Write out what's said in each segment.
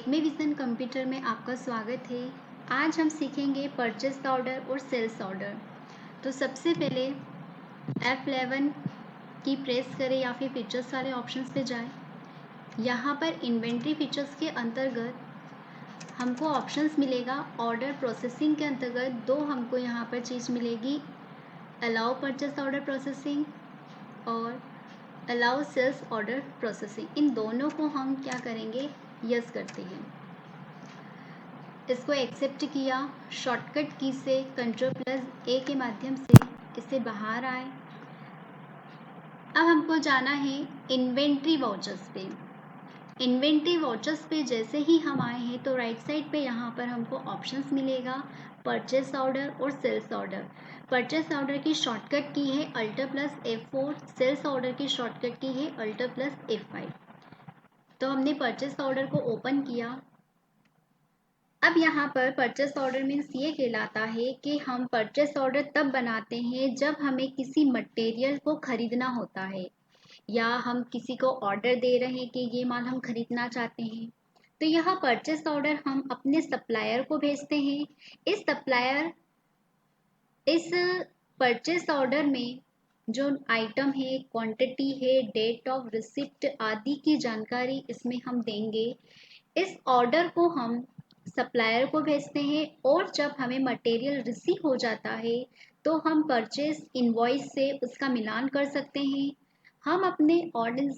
Acme vision computer में आपका स्वागत है। आज हम सीखेंगे परचेस ऑर्डर और सेल्स ऑर्डर। तो सबसे पहले F11 की प्रेस करें या फिर फीचर्स वाले ऑप्शंस पे जाएं। यहाँ पर इन्वेंट्री फीचर्स के अंतर्गत हमको ऑप्शंस मिलेगा। ऑर्डर प्रोसेसिंग के अंतर्गत दो हमको यहाँ पर चीज़ मिलेगी, अलाउ परचेस ऑर्डर प्रोसेसिंग और अलाउ सेल्स ऑर्डर प्रोसेसिंग। इन दोनों को हम क्या करेंगे, यस करते हैं। इसको एक्सेप्ट किया, शॉर्टकट की से Ctrl+A के माध्यम से इससे बाहर आए। अब हमको जाना है इन्वेंट्री वाउचर्स पे। इन्वेंट्री वाउचर्स पे जैसे ही हम आए हैं तो राइट साइड पे यहाँ पर हमको ऑप्शंस मिलेगा, परचेस ऑर्डर और सेल्स ऑर्डर। परचेस ऑर्डर की शॉर्टकट की है Alt+F4, सेल्स ऑर्डर की शॉर्टकट की है Alt+F5। तो हमने परचेस ऑर्डर को ओपन किया। अब यहाँ पर परचेस ऑर्डर मीन्स ये कहलाता है कि हम परचेस ऑर्डर तब बनाते हैं जब हमें किसी मटेरियल को खरीदना होता है या हम किसी को ऑर्डर दे रहे हैं कि ये माल हम खरीदना चाहते हैं। तो यह परचेस ऑर्डर हम अपने सप्लायर को भेजते हैं। इस परचेस ऑर्डर में जो आइटम है, क्वांटिटी है, डेट ऑफ रिसिप्ट आदि की जानकारी इसमें हम देंगे। इस ऑर्डर को हम सप्लायर को भेजते हैं और जब हमें मटेरियल रिसीव हो जाता है तो हम परचेस इनवॉइस से उसका मिलान कर सकते हैं। हम अपने ऑर्डर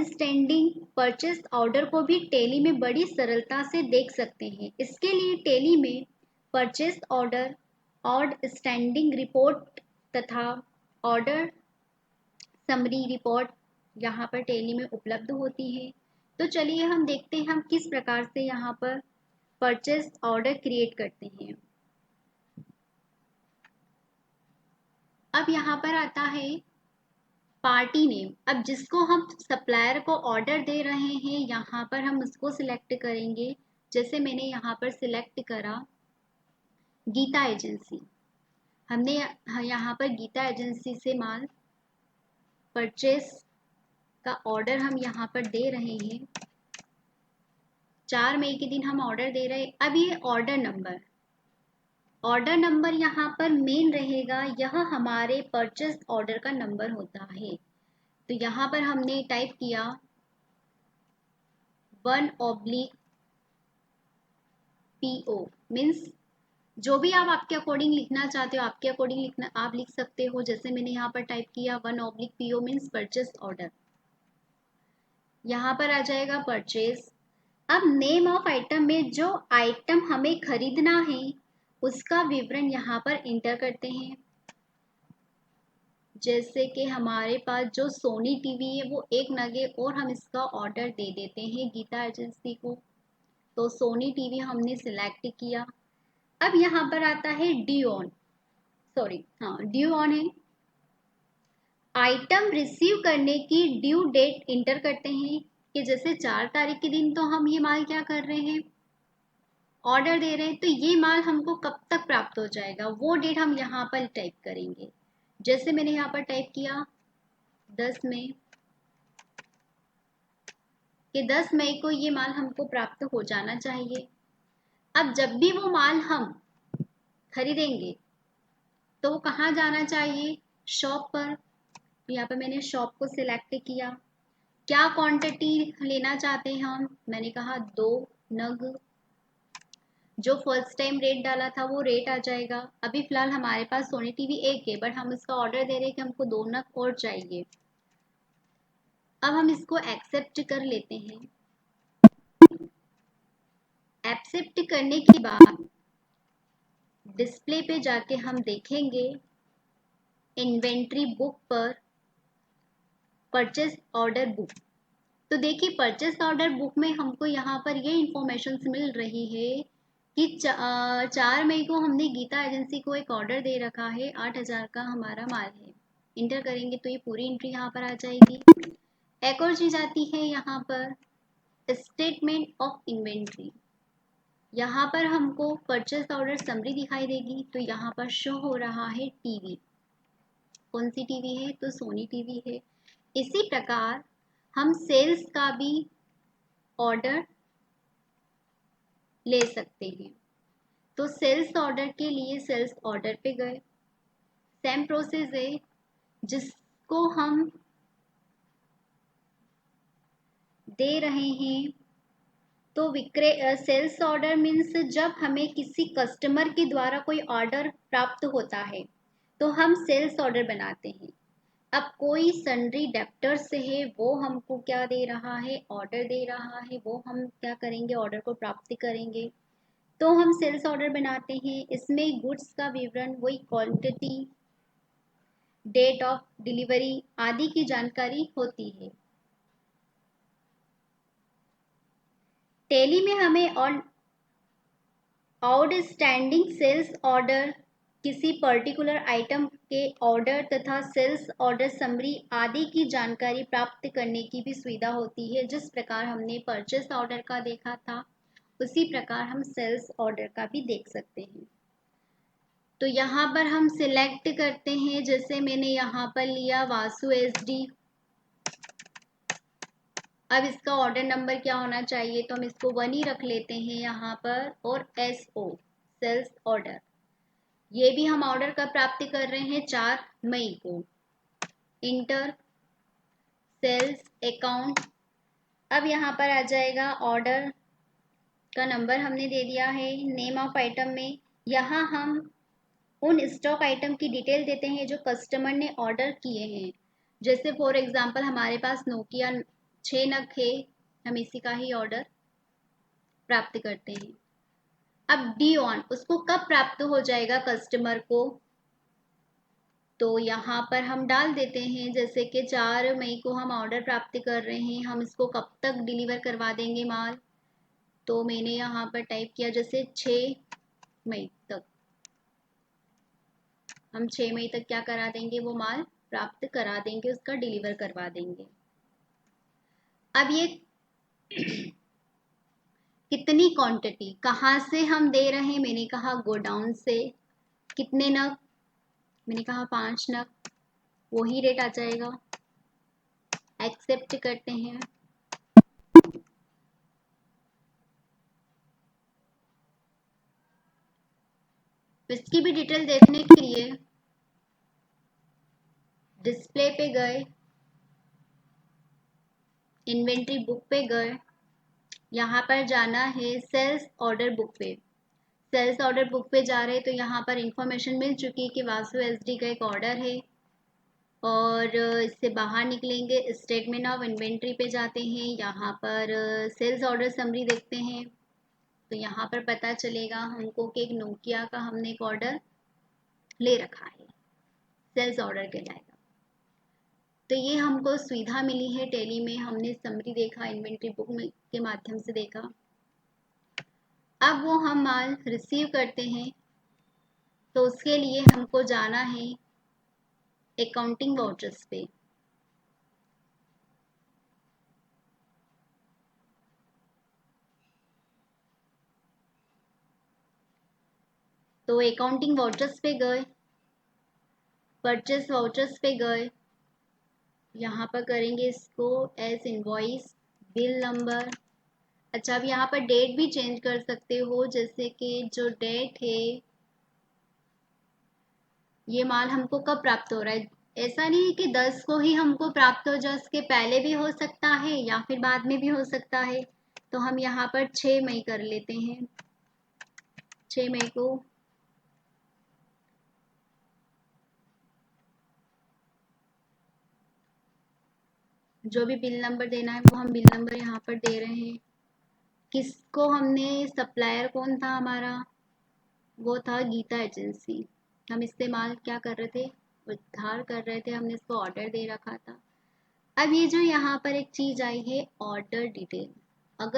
स्टैंडिंग परचेस ऑर्डर को भी टैली में बड़ी सरलता से देख सकते हैं। इसके लिए टैली में purchase order, order standing report तथा ऑर्डर समरी रिपोर्ट यहाँ पर टैली में उपलब्ध होती है। तो चलिए हम देखते हैं हम किस प्रकार से यहाँ पर परचेस ऑर्डर क्रिएट करते हैं। अब यहाँ पर आता है पार्टी नेम। अब जिसको हम सप्लायर को ऑर्डर दे रहे हैं यहाँ पर हम उसको सिलेक्ट करेंगे। जैसे मैंने यहाँ पर सिलेक्ट करा गीता एजेंसी। हमने यहाँ पर गीता एजेंसी से माल परचेस का ऑर्डर हम यहाँ पर दे रहे हैं। 4 मई के दिन हम ऑर्डर दे रहे हैं। अब ये ऑर्डर नंबर यहाँ पर मेन रहेगा, यह हमारे परचेस ऑर्डर का नंबर होता है। तो यहाँ पर हमने टाइप किया 1/PO मीन्स जो भी आप आपके अकॉर्डिंग लिखना चाहते हो, आपके अकॉर्डिंग आप लिख सकते हो। जैसे मैंने यहाँ पर टाइप किया 1/PO मीन्स परचेस ऑर्डर। यहाँ पर आ जाएगा परचेस। अब नेम ऑफ आइटम में जो आइटम हमें खरीदना है उसका विवरण यहाँ पर इंटर करते हैं। जैसे कि हमारे पास जो सोनी टीवी है वो एक नगे और हम इसका ऑर्डर दे देते हैं गीता एजेंसी को। तो सोनी टीवी हमने सिलेक्ट किया। अब यहाँ पर आता है ड्यू ऑन है। आइटम रिसीव करने की ड्यू डेट इंटर करते हैं कि जैसे 4 तारीख के दिन तो हम ये माल क्या कर रहे हैं, ऑर्डर दे रहे हैं। तो ये माल हमको कब तक प्राप्त हो जाएगा वो डेट हम यहाँ पर टाइप करेंगे। जैसे मैंने यहाँ पर टाइप किया 10 मई कि 10 मई को ये माल हमको प्राप्त हो जाना चाहिए। अब जब भी वो माल हम खरीदेंगे तो वो कहाँ जाना चाहिए, शॉप पर। तो यहाँ पर मैंने शॉप को सिलेक्ट किया। क्या क्वांटिटी लेना चाहते हैं हम, मैंने कहा 2 नग। जो फर्स्ट टाइम रेट डाला था वो रेट आ जाएगा। अभी फिलहाल हमारे पास सोनी टीवी एक है बट हम इसका ऑर्डर दे रहे हैं कि हमको 2 नग और चाहिए। अब हम इसको एक्सेप्ट कर लेते हैं। एक्सेप्ट करने के बाद डिस्प्ले पे जाके हम देखेंगे इन्वेंट्री बुक पर परचेस ऑर्डर बुक। तो देखिए परचेस ऑर्डर बुक में हमको यहाँ पर ये इंफॉर्मेशन मिल रही है कि 4 मई को हमने गीता एजेंसी को एक ऑर्डर दे रखा है, 8,000 का हमारा माल है। इंटर करेंगे तो ये पूरी एंट्री यहाँ पर आ जाएगी। एक और चीज़ आती है यहाँ पर स्टेटमेंट ऑफ इन्वेंट्री। यहाँ पर हमको परचेस ऑर्डर समरी दिखाई देगी। तो यहाँ पर शो हो रहा है टीवी। कौन सी टीवी है, तो सोनी टीवी है। इसी प्रकार हम सेल्स का भी ऑर्डर ले सकते हैं। तो सेल्स ऑर्डर के लिए सेल्स ऑर्डर पे गए, सेम प्रोसेस है जिसको हम दे रहे हैं। तो विक्रय सेल्स ऑर्डर मीन्स जब हमें किसी कस्टमर के द्वारा कोई ऑर्डर प्राप्त होता है तो हम सेल्स ऑर्डर बनाते हैं। अब कोई सन्ड्री डेब्टर्स है, वो हमको क्या दे रहा है, ऑर्डर दे रहा है, वो हम क्या करेंगे, ऑर्डर को प्राप्त करेंगे, तो हम सेल्स ऑर्डर बनाते हैं। इसमें गुड्स का विवरण, वही क्वांटिटी, डेट ऑफ डिलीवरी आदि की जानकारी होती है। टैली में हमें आउटस्टैंडिंग सेल्स ऑर्डर, किसी पर्टिकुलर आइटम के ऑर्डर तथा सेल्स ऑर्डर समरी आदि की जानकारी प्राप्त करने की भी सुविधा होती है। जिस प्रकार हमने परचेस ऑर्डर का देखा था उसी प्रकार हम सेल्स ऑर्डर का भी देख सकते हैं। तो यहाँ पर हम सिलेक्ट करते हैं, जैसे मैंने यहाँ पर लिया वासु SD। अब इसका ऑर्डर नंबर क्या होना चाहिए, तो हम इसको 1 ही रख लेते हैं यहाँ पर, और SO सेल्स ऑर्डर, ये भी हम ऑर्डर कब प्राप्त कर रहे हैं, 4 मई को। इंटर सेल्स अकाउंट, अब यहाँ पर आ जाएगा ऑर्डर का नंबर हमने दे दिया है। नेम ऑफ आइटम में यहाँ हम उन स्टॉक आइटम की डिटेल देते हैं जो कस्टमर ने ऑर्डर किए हैं। जैसे फॉर एग्जांपल हमारे पास नोकिया 6 नग है, हम इसी का ही ऑर्डर प्राप्त करते हैं। अब डी ऑन, उसको कब प्राप्त हो जाएगा कस्टमर को, तो यहाँ पर हम डाल देते हैं, जैसे कि 4 मई को हम ऑर्डर प्राप्त कर रहे हैं, हम इसको कब तक डिलीवर करवा देंगे माल, तो मैंने यहाँ पर टाइप किया जैसे 6 मई तक, हम 6 मई तक क्या करा देंगे, वो माल प्राप्त करा देंगे, उसका डिलीवर करवा देंगे। अब ये कितनी क्वांटिटी कहाँ से हम दे रहे हैं, मैंने कहा गोडाउन से। कितने नग, मैंने कहा 5 नग, वही रेट आ जाएगा। एक्सेप्ट करते हैं। इसकी भी डिटेल देखने के लिए डिस्प्ले पे गए, इन्वेंट्री बुक पे गए, यहाँ पर जाना है सेल्स ऑर्डर बुक पे। सेल्स ऑर्डर बुक पे जा रहे हैं तो यहाँ पर इंफॉर्मेशन मिल चुकी है कि वासु SD का एक ऑर्डर है, और इससे बाहर निकलेंगे, स्टेटमेंट ऑफ इन्वेंट्री पे जाते हैं, यहाँ पर सेल्स ऑर्डर समरी देखते हैं, तो यहाँ पर पता चलेगा हमको कि एक नोकिया का हमने एक ऑर्डर ले रखा है, सेल्स ऑर्डर कहलाएगा। तो ये हमको सुविधा मिली है टैली में, हमने समरी देखा, इन्वेंट्री बुक के माध्यम से देखा। अब वो हम माल रिसीव करते हैं तो उसके लिए हमको जाना है अकाउंटिंग वाउचर्स पे। तो अकाउंटिंग वाउचर्स पे गए, परचेस वाउचर्स पे गए, यहाँ पर करेंगे इसको एज इनवॉइस, बिल नंबर। अच्छा, अब यहाँ पर डेट भी चेंज कर सकते हो, जैसे कि जो डेट है, ये माल हमको कब प्राप्त हो रहा है, ऐसा नहीं है कि 10 को ही हमको प्राप्त हो जाए, उसके पहले भी हो सकता है या फिर बाद में भी हो सकता है। तो हम यहाँ पर 6 मई कर लेते हैं, 6 मई को। जो भी बिल नंबर देना है वो हम बिल नंबर यहाँ पर दे रहे हैं। किसको हमने, सप्लायर कौन था हमारा, वो था गीता एजेंसी। हम इस्तेमाल क्या कर रहे थे, उधार कर रहे थे, हमने इसको ऑर्डर दे रखा था। अब ये जो यहाँ पर एक चीज़ आई है ऑर्डर डिटेल, अगर